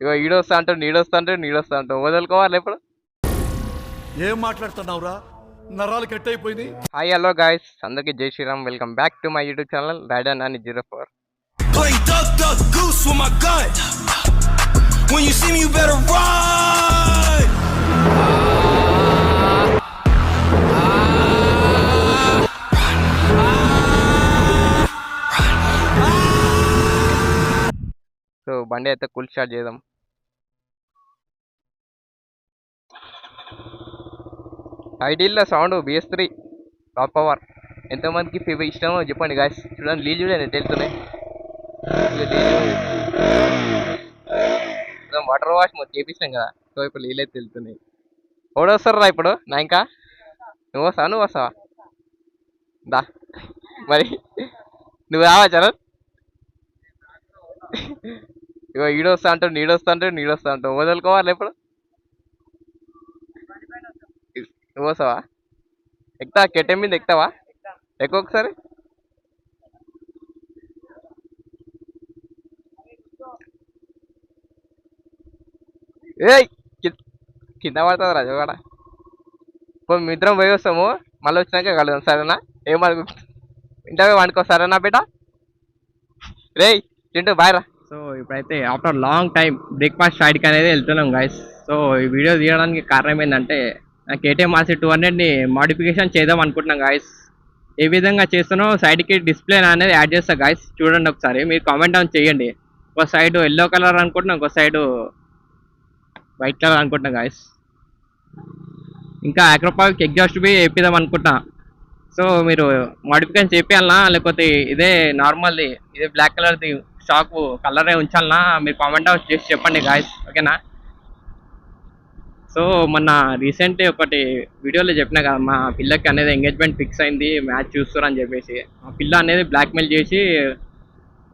ఇగో ఈడొస్తా అంటాడు, నీడొస్తా అంటాడు వదులుకోవాలి ఎప్పుడు. ఏం మాట్లాడుతున్నావురా? నరాలు కట్ అయిపోయింది. హాయ్ హలో గాయస్, అందరికీ జై Shriram. Welcome back to my YouTube channel rider Nani 04. Playing duck, duck, goose with my gun. When you see me, you better run. So బండి అయితే కూల్ స్టార్ట్ చేద్దాం. ఐడియల్లో సౌండ్ BS3 టాప్ పవర్. ఎంతమందికి ఇష్టమో చెప్పండి guys. చూడండి నీళ్ళు చూడండి ఎట్ట వెళ్తున్నాయి. వాటర్ వాష్ మొత్తం చేపించినాం కదా, సో ఇప్పుడు నీళ్ళు అయితే వెళ్తున్నాయి. ఓడొస్తారా ఇప్పుడు నా ఇంకా? నువ్వు వస్తావా దా మరి నువ్వు రావా చరణ్? ఇగో ఈడొస్తా అంటాడు, నీడొస్తా అంటాడు వదులుకోవాలి ఎప్పుడు. నువ్వు వస్తావా? ఎక్కుతా కెట్టె మీద ఎక్కుతావా? ఎక్కువ ఒకసారి. ఏయ్ కింద పడుతుంది రాజు కూడా. ఇప్పుడు మీ ఇద్దరం పోయి వస్తాము, మళ్ళీ వచ్చినాక కలుద్దాం సరేనా? ఏమనుకు ఇంటర్వ్యూ వండుకో సరేనా బేట? రేయ్ చింటూ బాయ్ రా. సో ఇప్పుడైతే ఆఫ్టర్ లాంగ్ టైం బ్రేక్ఫాస్ట్ రైడ్కి అనేది వెళ్తున్నాం గైస్. సో ఈ వీడియో తీయడానికి కారణం ఏంటంటే, KTM RC 200ని మాడిఫికేషన్ చేద్దాం అనుకుంటున్నాం గాయస్. ఏ విధంగా చేస్తానో సైడ్కి డిస్ప్లే అనేది యాడ్ చేస్తా గాయస్, చూడండి ఒకసారి. మీరు కామెంట్ డౌన్ చేయండి. ఒక సైడ్ ఎల్లో కలర్ అనుకుంటున్నాం, ఒక సైడ్ వైట్ కలర్ అనుకుంటున్నాం గాయస్. ఇంకా ఆక్రోపావిక్ ఎగ్జాస్ట్ బి వేపిద్దాం అనుకుంటున్నా. సో మీరు మాడిఫికేషన్ చేపియాలనా లేకపోతే ఇదే నార్మల్ది, ఇదే బ్లాక్ కలర్ది స్టాక్ కలరే ఉంచాలనా? మీరు కామెంట్ డౌన్ చేసి చెప్పండి గాయస్, ఓకేనా? సో మొన్న రీసెంట్ ఒకటి వీడియోలో చెప్పినా కదా, మా పిల్లకి అనేది ఎంగేజ్మెంట్ ఫిక్స్ అయింది, మ్యాచ్ చూస్తారని చెప్పేసి. ఆ పిల్ల అనేది బ్లాక్మెయిల్ చేసి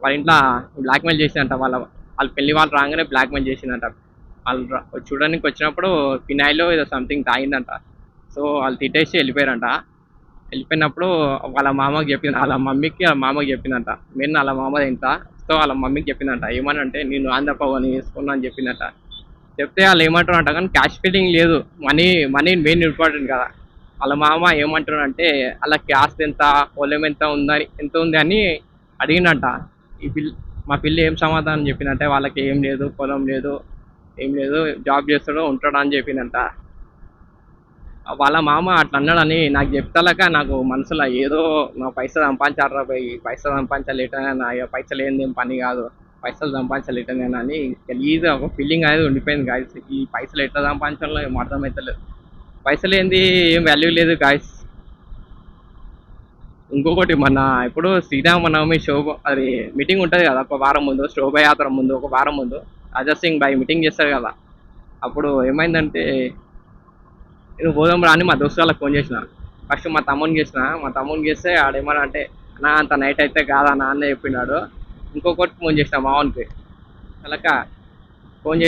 వాళ్ళ ఇంట్లో బ్లాక్మెయిల్ చేసిందంట. వాళ్ళ పెళ్లి వాళ్ళు రాగానే బ్లాక్మెయిల్ చేసిందంట. వాళ్ళు చూడడానికి వచ్చినప్పుడు ఫినాయిలో ఏదో సంథింగ్ తాగిందంట. సో వాళ్ళు తిట్టేసి వెళ్ళిపోయారంట. వెళ్ళిపోయినప్పుడు వాళ్ళ మామకి చెప్పింది, వాళ్ళ మమ్మీకి వాళ్ళ మామకి చెప్పిందంట. నేను వాళ్ళ మామ తింటా. సో వాళ్ళ మమ్మీకి చెప్పిందంట, ఏమని అంటే నేను ఆంధ్రపవని వేసుకున్నా అని చెప్పిందంట. చెప్తే వాళ్ళు ఏమంటారు అంట, కానీ క్యాష్ ఫీలింగ్ లేదు, మనీ మెయిన్ ఇంపార్టెంట్ కదా. వాళ్ళ మామ ఏమంటారు అంటే, అలా క్యాస్ట్ ఎంత, పొలం ఎంత ఉంది అని అడిగిందంట. మా పిల్లి ఏం సమాధానం చెప్పిందంటే, వాళ్ళకి ఏం లేదు, పొలం లేదు, ఏం లేదు, జాబ్ చేస్తాడో ఉంటాడో అని చెప్పిందంట. వాళ్ళ మామ అట్లా అన్నాడని నాకు చెప్తాక నాకు మనసులో ఏదో, నా పైసలు సంపాదించారా పోయి, పైసలు సంపాదించలేటనా, పైసలు ఏంది ఏం పని కాదు, పైసలు సంపాదించలేటనేనా అని గలీజ్గా ఒక ఫీలింగ్ అనేది ఉండిపోయింది గాయస్. ఈ పైసలు ఎట్లా సంపాదించాలో ఏం అర్థమవుతలేదు. పైసలు ఏంది ఏం వాల్యూ లేదు గాయస్. ఇంకొకటి మన ఇప్పుడు శ్రీరామనవమి అది మీటింగ్ ఉంటుంది కదా, ఒక వారం ముందు, శోభయాత్ర ముందు ఒక వారం ముందు రాజా సింగ్ బాయ్ మీటింగ్ చేస్తారు కదా. అప్పుడు ఏమైందంటే, నేను పోదాం రా అని మా దోస్తు వాళ్ళకి ఫోన్ చేసిన. ఫస్ట్ మా తమ్ముని చేస్తే ఆడేమన్నా అంటే, నా అంత నైట్ అయితే కాదా అన్న చెప్పినాడు. ఇంకొకటి ఫోన్ చేసిన మావన్కి, అలాక ఫోన్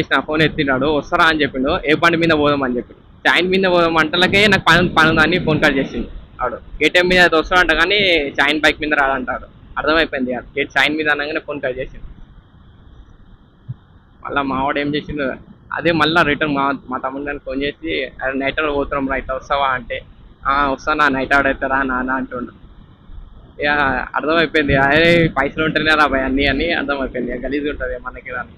ఎత్తినాడు, వస్తారా అని చెప్పిండు. ఏ బండి మీద పోదాం అని చెప్పిండు. చైన్ మీద పోదాం అంటలకే నాకు పని ఉందని ఫోన్ కాల్ చేసిండు ఆడు. KTM మీద అయితే వస్తాడంట కానీ చైన్ బైక్ మీద రాడంటాడు. అర్థమైపోయింది, చైన్ మీద అనగానే ఫోన్ కాల్ చేసిండు. మళ్ళీ మావాడు ఏం చేసిండు, అదే మళ్ళీ రిటర్న్ మా తమ్ముడు గారికి ఫోన్ చేసి, అదే నైట్ అవుట్ పోతున్నాం రైట్ వస్తావా అంటే, వస్తానా నైట్ అవుట్ అవుతారా నాన్న అంటుండు. ఇక అర్థమైపోయింది, అదే పైసలు ఉంటేనే రాబాయి అన్నీ అర్థమైపోయింది. గలీజ్ ఉంటుంది మనకి దాన్ని.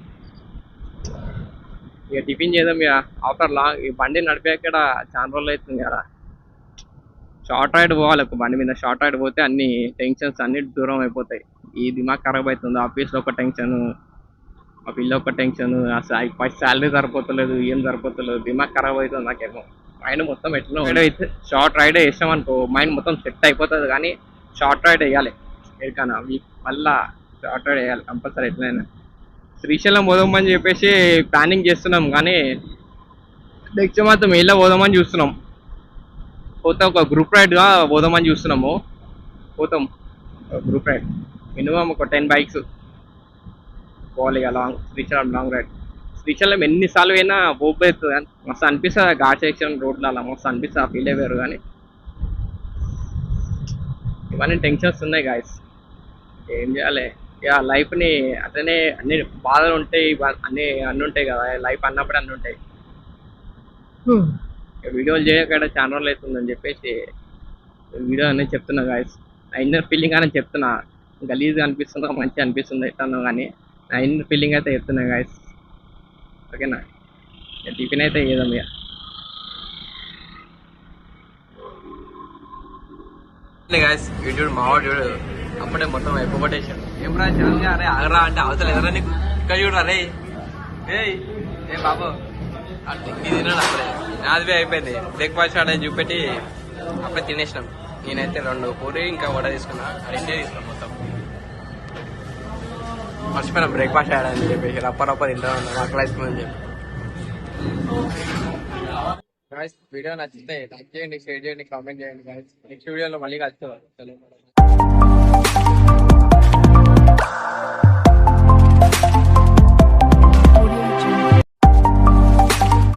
ఇక టిఫిన్ చేద్దాం ఇక ఆఫ్టర్ లాంగ్. ఈ బండి నడిపాక చాలా రోజులు అవుతుంది కదా. షార్ట్ రైడ్ పోవాలి ఒక బండి మీద. షార్ట్ రైడ్ పోతే అన్ని టెన్షన్స్ అన్ని దూరం అయిపోతాయి. ఈ దిమాగ్ ఖరాబ్ అవుతుంది. ఆఫీస్లో ఒక టెన్షన్, మా పిల్ల ఒక టెన్షన్, ఫస్ట్ శాలరీ సరిపోతలేదు, ఏం సరిపోతలేదు, దిమాగ్ ఖరాబ్ అవుతుంది నాకేమో. మైండ్ మొత్తం ఎట్లా అయితే షార్ట్ రైడ్ వేసాం అనుకో మైండ్ మొత్తం సెట్ అయిపోతుంది. కానీ షార్ట్ రైడ్ వేయాలి ఎక్కడికైనా, మళ్ళీ షార్ట్ రైడ్ వేయాలి కంపల్సరీ ఎట్లయినా. శ్రీశైలం పోదామని చెప్పేసి ప్లానింగ్ చేస్తున్నాం, కానీ నెక్స్ట్ మంత్ మేలో పోదామని చూస్తున్నాం. పోతే ఒక గ్రూప్ రైడ్గా పోదామని చూస్తున్నాము. పోతాం గ్రూప్ రైడ్, మినిమం ఒక 10 బైక్స్ పోవాలి ఇక శ్రీశైలం లాంగ్ రైడ్. శ్రీశైలం ఎన్నిసార్లు అయినా పోతుంది, మస్తు అనిపిస్తుంది. ఘాట్ సెక్షన్ రోడ్లు అలా మస్తు అనిపిస్తుంది, ఆ ఫీల్ వేరు. కానీ ఇవన్నీ టెన్షన్స్ ఉన్నాయి గాయస్, ఏం చేయాలి ఇక లైఫ్ని అట్లనే అన్ని బాధలు ఉంటాయి, అన్ని ఉంటాయి కదా, లైఫ్ అన్నప్పుడు అన్ని ఉంటాయి. వీడియోలు చేయక చాలా రోజులు అవుతుందని చెప్పేసి వీడియో అనేది చెప్తున్నా గాయస్. నా ఇన్నర్ ఫీలింగ్ అని చెప్తున్నా. గలీజ్గా అనిపిస్తుందో మంచిగా అనిపిస్తుందో ఎట్లనో కానీ నా ఇన్నర్ ఫీలింగ్ అయితే చెప్తున్నా గాయస్. ఓకేనా, టిఫిన్ అయితే ఏదో ఇక గాయస్. వీడు మావాడు చూడు అప్పుడే మొత్తం అయిపోగొట్టేసాడు. ఏం రా చిరంజీవి, అరే ఆగరా అంటే అవతల ఎదరా నీకు ఇక్కడ చూడరా రే. ఏ బాబు తిండి తిన్నాడు అప్పుడే, నాది అయిపోయింది. బ్రేక్ఫాస్ట్ ఆడని చూపెట్టి అప్పుడే తినేసినాం. నేనైతే 2 పూరి ఇంకా వడ తీసుకున్నా, అది ఇంటికి తీసుకున్నాం మొత్తం. మర్చిపోయినా బ్రేక్ఫాస్ట్ ఆడని చెప్పేసి రప్ప తింటా ఉన్నాం అక్కడ వేసుకుందని చెప్పి. వీడియో నచ్చితే లైక్ చేయండి, షేర్ చేయండి, కామెంట్ చేయండి గాయస్. నెక్స్ట్ వీడియోలో మళ్ళీ కలుస్తాం.